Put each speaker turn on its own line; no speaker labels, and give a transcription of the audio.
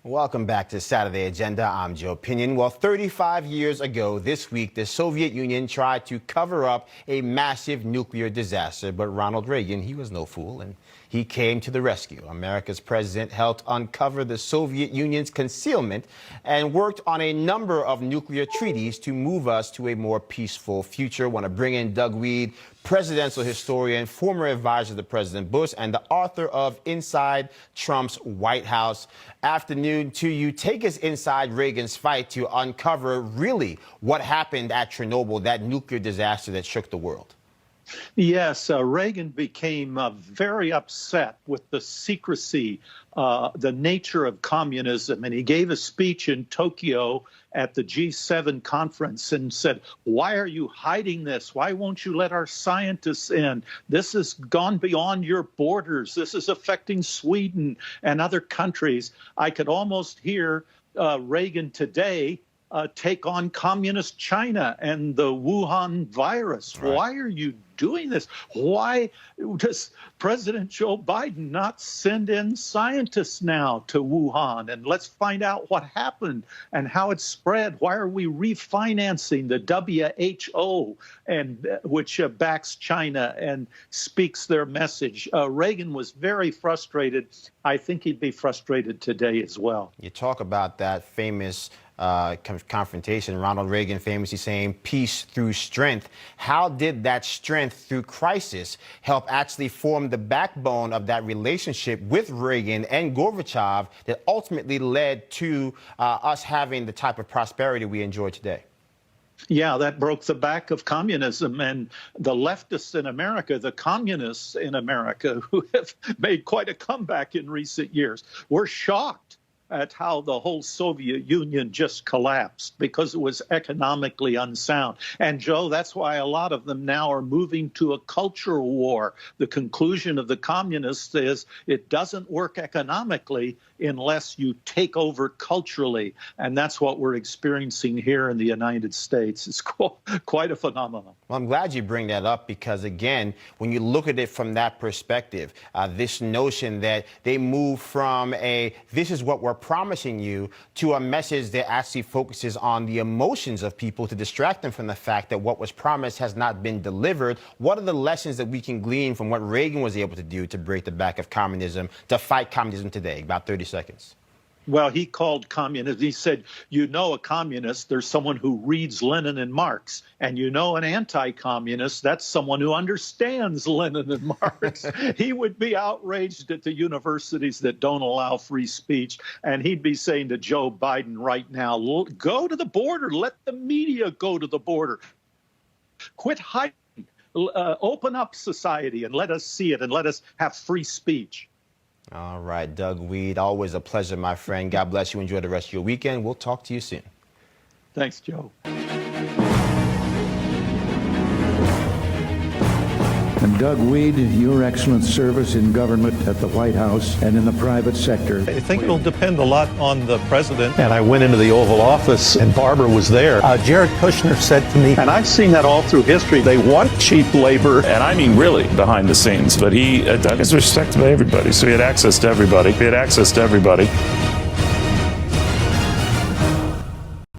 Welcome back to Saturday Agenda. I'm Joe Pinion. Well, 35 years ago this week, the Soviet Union tried to cover up a massive nuclear disaster. But Ronald Reagan, he was no fool, and he came to the rescue. America's president helped uncover the Soviet Union's concealment and worked on a number of nuclear treaties to move us to a more peaceful future. Want to bring in Doug Weed, presidential historian, former advisor to President Bush, and the author of Inside Trump's White House. Afternoon to you. Take us inside Reagan's fight to uncover really what happened at Chernobyl, that nuclear disaster that shook the world.
Yes, Reagan became very upset with the secrecy, the nature of communism, and he gave a speech in Tokyo at the G7 conference and said, "Why are you hiding this? Why won't you let our scientists in? This has gone beyond your borders. This is affecting Sweden and other countries." I could almost hear Reagan today take on communist China and the Wuhan virus. Right. Why are you doing this? Why does President Joe Biden not send in scientists now to Wuhan and let's find out what happened and how it spread? Why are we refinancing the WHO, and which backs China and speaks their message? Reagan was very frustrated. I think he'd be frustrated today as well.
You talk about that famous confrontation, Ronald Reagan famously saying peace through strength. How did that strength through crisis help actually form the backbone of that relationship with Reagan and Gorbachev that ultimately led to us having the type of prosperity we enjoy today?
Yeah, that broke the back of communism, and the leftists in America, the communists in America, who have made quite a comeback in recent years, were shocked at how the whole Soviet Union just collapsed because it was economically unsound. And Joe, that's why a lot of them now are moving to a cultural war. The conclusion of the communists is it doesn't work economically unless you take over culturally. And that's what we're experiencing here in the United States. It's quite a phenomenon.
Well, I'm glad you bring that up because, again, when you look at it from that perspective, this notion that they move from this is what we're promising you to a message that actually focuses on the emotions of people to distract them from the fact that what was promised has not been delivered. What are the lessons that we can glean from what Reagan was able to do to break the back of communism, to fight communism today? About 30 seconds.
Well, he called communism, he said, you know, a communist, there's someone who reads Lenin and Marx. And you know, an anti-communist, that's someone who understands Lenin and Marx. He would be outraged at the universities that don't allow free speech. And he'd be saying to Joe Biden right now, go to the border, let the media go to the border. Quit hiding, open up society and let us see it and let us have free speech.
All right, Doug Weed, always a pleasure, my friend. God bless you. Enjoy the rest of your weekend. We'll talk to you soon.
Thanks, Joe.
And Doug Weed, your excellent service in government at the White House and in the private sector.
I think it'll depend a lot on the president. And I went into the Oval Office and Barbara was there. Jared Kushner said to me, and I've seen that all through history, they want cheap labor.
And I mean really behind the scenes, but Doug is respected by everybody. So he had access to everybody.